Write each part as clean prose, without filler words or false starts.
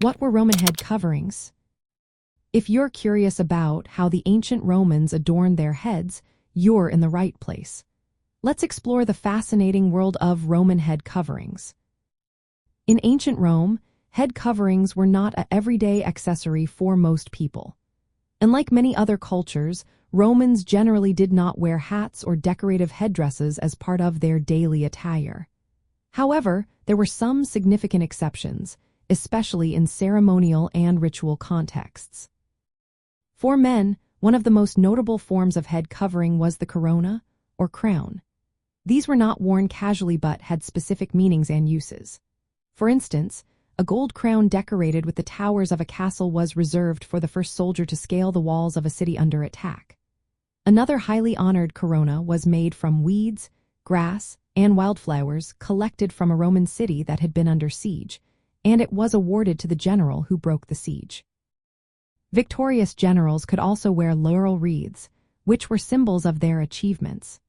What were Roman head coverings? If you're curious about how the ancient Romans adorned their heads, you're in the right place. Let's explore the fascinating world of Roman head coverings. In ancient Rome, head coverings were not an everyday accessory for most people. Unlike many other cultures, Romans generally did not wear hats or decorative headdresses as part of their daily attire. However, there were some significant exceptions, especially in ceremonial and ritual contexts. For men, one of the most notable forms of head covering was the corona, or crown. These were not worn casually but had specific meanings and uses. For instance, a gold crown decorated with the towers of a castle was reserved for the first soldier to scale the walls of a city under attack. Another highly honored corona was made from weeds, grass, and wildflowers collected from a Roman city that had been under siege, and it was awarded to the general who broke the siege. Victorious generals could also wear laurel wreaths, which were symbols of their achievements.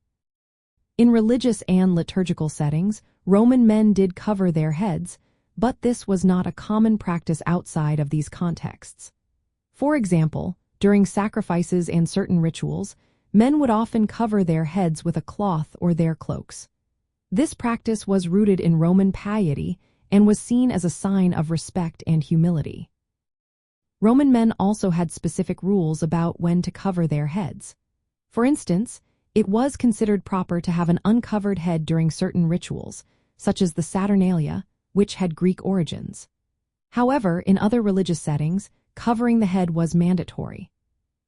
In religious and liturgical settings, Roman men did cover their heads, but this was not a common practice outside of these contexts. For example, during sacrifices and certain rituals, men would often cover their heads with a cloth or their cloaks. This practice was rooted in Roman piety and was seen as a sign of respect and humility. Roman men also had specific rules about when to cover their heads. For instance, it was considered proper to have an uncovered head during certain rituals, such as the Saturnalia, which had Greek origins. However, in other religious settings, covering the head was mandatory.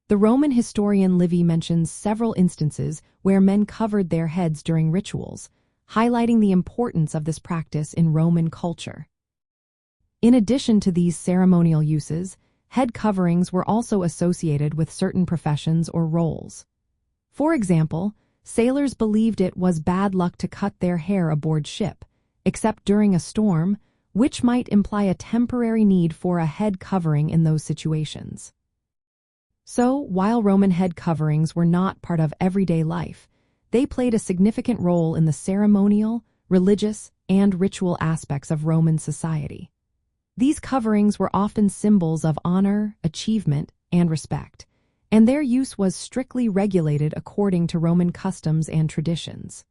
The Roman historian Livy mentions several instances where men covered their heads during rituals, highlighting the importance of this practice in Roman culture. In addition to these ceremonial uses, head coverings were also associated with certain professions or roles. For example, sailors believed it was bad luck to cut their hair aboard ship, except during a storm, which might imply a temporary need for a head covering in those situations. So, while Roman head coverings were not part of everyday life, they played a significant role in the ceremonial, religious, and ritual aspects of Roman society. These coverings were often symbols of honor, achievement, and respect, and their use was strictly regulated according to Roman customs and traditions.